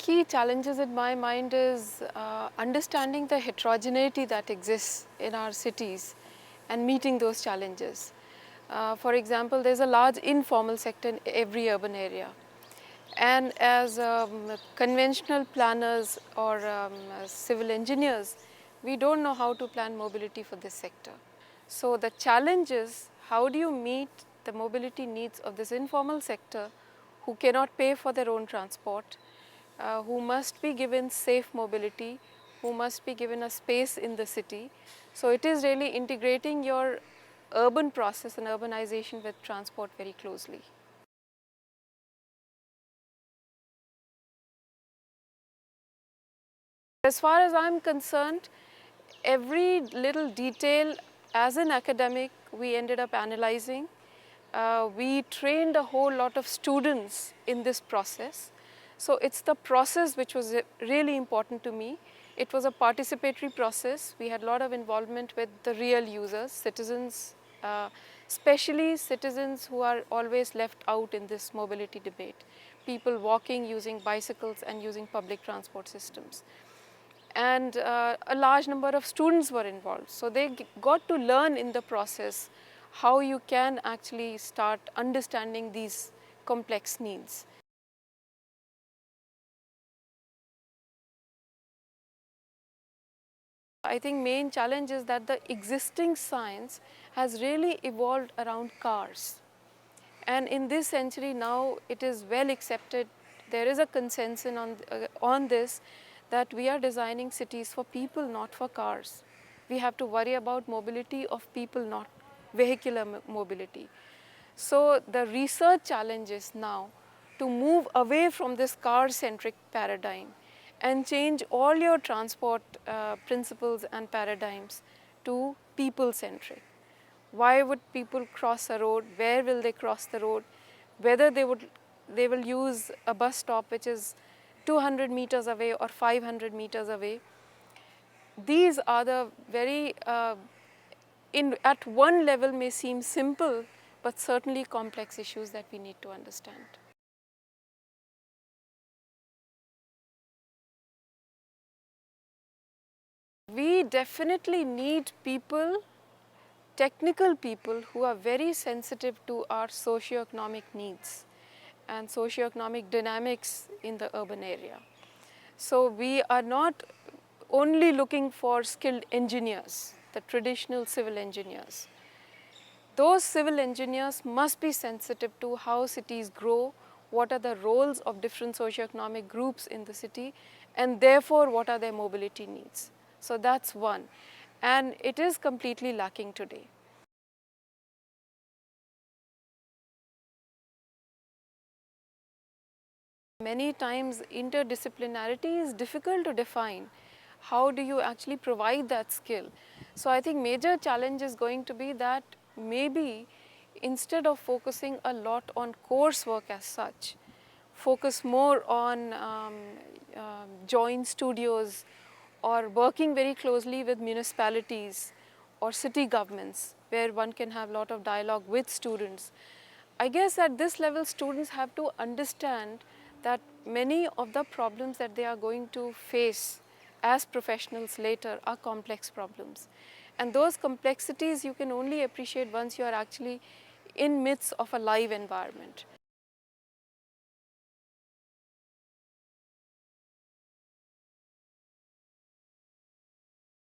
key challenges in my mind is understanding the heterogeneity that exists in our cities and meeting those challenges. For example, there's a large informal sector in every urban area. And as conventional planners or civil engineers, we don't know how to plan mobility for this sector. So the challenge is, how do you meet the mobility needs of this informal sector who cannot pay for their own transport, who must be given safe mobility, who must be given a space in the city. So it is really integrating your urban process and urbanization with transport very closely. As far as I'm concerned, every little detail as an academic we ended up analyzing. We trained a whole lot of students in this process. So it's the process which was really important to me. It was a participatory process. We had a lot of involvement with the real users, citizens, especially citizens who are always left out in this mobility debate. People walking, using bicycles and using public transport systems. And a large number of students were involved. So they got to learn in the process how you can actually start understanding these complex needs. I think main challenge is that the existing science has really evolved around cars. And in this century now it is well accepted, there is a consensus on this, that we are designing cities for people, not for cars. We have to worry about mobility of people, not vehicular mobility. So the research challenge is now to move away from this car-centric paradigm and change all your transport principles and paradigms to people-centric. Why would people cross a road? Where will they cross the road? Whether they will use a bus stop which is 200 meters away or 500 meters away. These are the very, at one level may seem simple, but certainly complex issues that we need to understand. We definitely need people, technical people who are very sensitive to our socio-economic needs and socio-economic dynamics in the urban area. So we are not only looking for skilled engineers, the traditional civil engineers. Those civil engineers must be sensitive to how cities grow, what are the roles of different socio-economic groups in the city, and therefore what are their mobility needs. So that's one, and it is completely lacking today. Many times interdisciplinarity is difficult to define. How do you actually provide that skill? So I think major challenge is going to be that maybe instead of focusing a lot on coursework as such, focus more on joint studios or working very closely with municipalities or city governments where one can have a lot of dialogue with students. I guess at this level students have to understand that many of the problems that they are going to face as professionals later are complex problems. And those complexities you can only appreciate once you are actually in midst of a live environment.